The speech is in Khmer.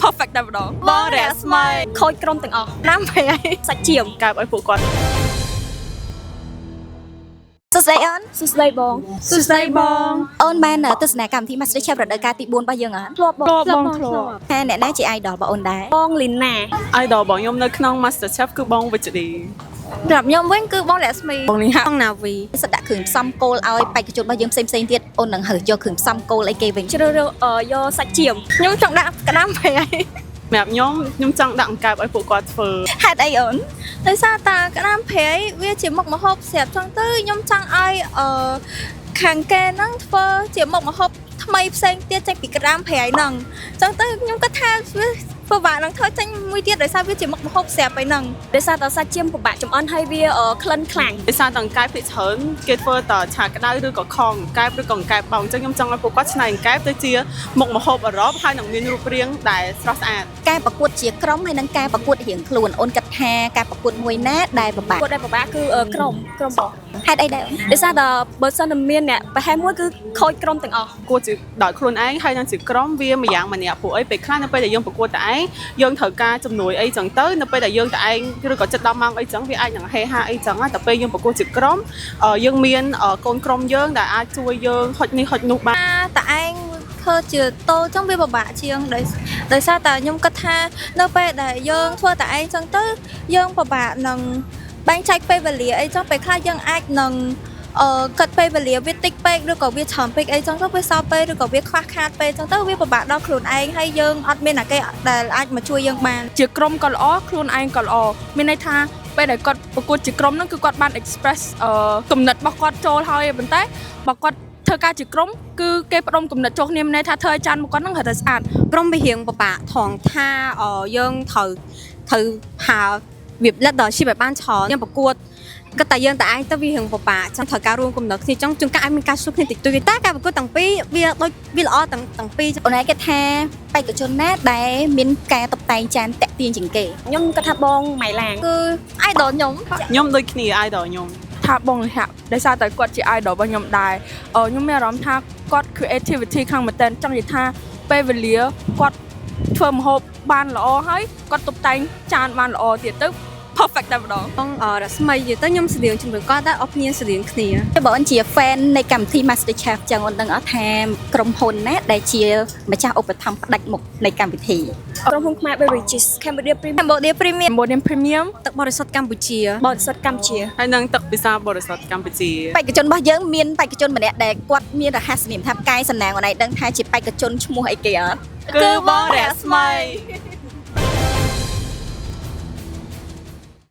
perfect តែម្ដងបងរស្មីខូចក្រុមទាំងអស់ណាស់ពេកសាច់ជាមកើបឲ្យពួកគាត់សួស្ដីអូន សួស្ដីបងសួស្ដីបង អូនបានទស្សនាកម្មវិធី MasterChef រដូវកាលទី4របស់យើងអត់ ធ្លាប់បងធ្លាប់ តែអ្នកណាជា idol របស់អូនដែរ បងលីណា idol របស់ខ្ញុំនៅក្នុង MasterChef គឺបងវិជ្ជឌី សម្រាប់ខ្ញុំវិញគឺបងរស្មីបងលីហាបងណាវី សិតដាក់គ្រឿងផ្សំគោលឲ្យបេក្ខជនរបស់យើងផ្សេងៗទៀតអូននឹងហើយកគ្រឿងផ្សំគោលអីគេវិញ ជ្រើសរើសយកសាច់ជាមខ្ញុំចង់ដាក់ក្តាមពេក សម្រាប់ខ្ញុំចង់ដាក់អង្កែបឲ្យពួកគាត់ធ្វើ ហេតុអីអូន ដោយសារតាក្តាមព្រៃវាជាមុខម្ហូបស្រាប់ចឹងទៅខ្ញុំចង់ឲ្យខាងគេហ្នឹងធ្វើជាមុខម្ហូបថ្មីផ្សេងទៀតចេញពីក្តាមព្រៃហ្នឹងចឹងទៅខ្ញុំគិតថាវាពិបាកនឹងធ្វើចេញមួយទៀតដោយសារវាជាមុខម្ហូបស្រាប់ហ្នឹងដោយសារតែសាច់ជាមពិបាកចំអិនហើយវាក្លិនខ្លាំង ដោយសារតែអង្កែបភាគច្រើនគេធ្វើតឆាក្តៅឬក៏ខងអង្កែបឬក៏អង្កែបបោកអញ្ចឹងខ្ញុំចង់ឲ្យពួកគាត់ឆ្នៃអង្កែបទៅជាមុខម្ហូបអឺរ៉ុបហើយនឹងមានរូបរាងដែលស្រស់ស្អាត ការប្រកួតជាក្រុមហើយនិងការប្រកួតរៀងខ្លួនអូនគិតថាការប្រកួតមួយណាដែលពិបាក គាត់ដែលពិបាកគឺក្រុមបង ហេតុអីដែរអូន ដោយសារតែបើសិនតែមានអ្នកប្រហែលមួយគឺខូចក្រុមទាំងអស់ គួរជាដោយខ្លួនឯងហើយនឹងជាក្រុមវាម្យ៉ាងម្នាក់ពួកអីពេលខ្លះនៅពេលដែលយើងប្រកួតតែឯងយើងត្រូវការជំនួយអីចឹងទៅនៅពេលដែលយើងតែឯងឬក៏ចិត្ត10ម៉ោងអីចឹងវាអាចនឹងហេហាអីចឹងតែពេលយើងប្រកួតជាក្រុមយើងមានកូនក្រុមយើងដែលអាចជួយយើងហុចនេះហុចនោះបាន តែឯងធ្វើជាតូចចឹងវាពិបាកជាងដោយសារតែខ្ញុំគិតថានៅពេលដែលយើងធ្វើតែឯងចឹងទៅយើងពិបាកនឹងបែងចែកពេលវេលាអីចឹងពេលខ្លះយើងអាចនឹងកាត់ពេលវេលាវាតិចពេកឬក៏វាច្រើនពេកអីចឹងទៅវាសល់ពេលឬក៏វាខ្វះខាតពេលចឹងទៅវាពិបាកដល់ខ្លួនឯងហើយយើងអត់មានអ្នកគេដែលអាចមកជួយយើងបានជាក្រុមក៏ល្អខ្លួនឯងក៏ល្អមានន័យថាពេលដែលគាត់ប្រកួតជាក្រុមហ្នឹងគឺគាត់បាន express គំនិតរបស់គាត់ចូលហើយប៉ុន្តែបើគាត់ធ្វើការជាក្រុមគឺគេផ្ដុំគំនិតចូលគ្នាមានន័យថាធ្វើឲ្យចានមកគាត់ហ្នឹងរត់តែស្អាត ក្រុមវារៀងពិបាកថងថាយើងត្រូវហាវាលិតដល់ជីវបានច្រើនយើងប្រកួតក៏តែយើងតែឯងទៅវារៀងពិបាកចង់ត្រូវការរួមគំនិតគ្នាចង់ជួនកាលឲ្យមានការជួបគ្នាតិចតួចតែការប្រកួតទាំងពីរវាដូចវាល្អទាំងពីរ អូនឯងគិតថាបេក្ខជនណាដែលមានការតុបតែងចានតាក់ទាញជាងគេ ខ្ញុំគាត់ថាបងម៉ៃឡាងគឺ idol ខ្ញុំ ខ្ញុំដូចគ្នា idol ខ្ញុំ ថាបងលិហាដោយសារតែគាត់ជា idol របស់ខ្ញុំដែរខ្ញុំមានអារម្មណ៍ថាគាត់ creativity ខាងមែនតើចង់និយាយថាពេលវេលាគាត់ធ្វើម្ហូបបានល្អហើយគាត់តុបតែងចានបានល្អទៀតទៅ perfect តែម្ដង បងរស្មីនិយាយទៅខ្ញុំស្រៀងជំរឿនគាត់តែអស់គ្នាស្រៀងគ្នា បើអូនជា fan នៃកម្មវិធី MasterChef ចឹងអូនដឹងអត់ថាក្រុមហ៊ុនណាដែលជាម្ចាស់ឧបត្ថម្ភផ្ដាច់មុខនៃកម្មវិធី ក្រុមហ៊ុនខ្មែរ Beverages Cambodia Premium ទឹកបរិសុទ្ធកម្ពុជា បរិសុទ្ធកម្ពុជា ហើយនឹងទឹកពិសាបរិសុទ្ធកម្ពុជា បេក្ខជនរបស់យើងមានបេក្ខជនម្នាក់ដែលគាត់មានរហស្សនាមថាផ្កាយសំណាងអូនឯងដឹងថាជាបេក្ខជនឈ្មោះអីគេអត់ គឺបងរស្មី